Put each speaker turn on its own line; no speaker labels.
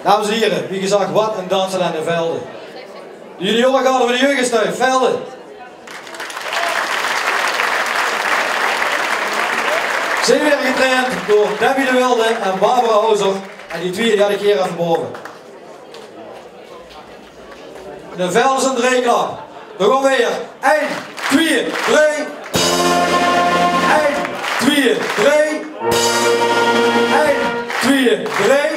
Dames en heren, wie gezegd, wat een dansen aan de velden. De junioren gaan over de jeugdstuif, velden. Zijn weer getraind door Debbie de Wilde en Barbara Houser. En die tweede had ik hier even boven. De velden zijn 3 klaar. Dan gaan we weer. 1, 2, 3. 1, 2, 3. 1, 2, 3.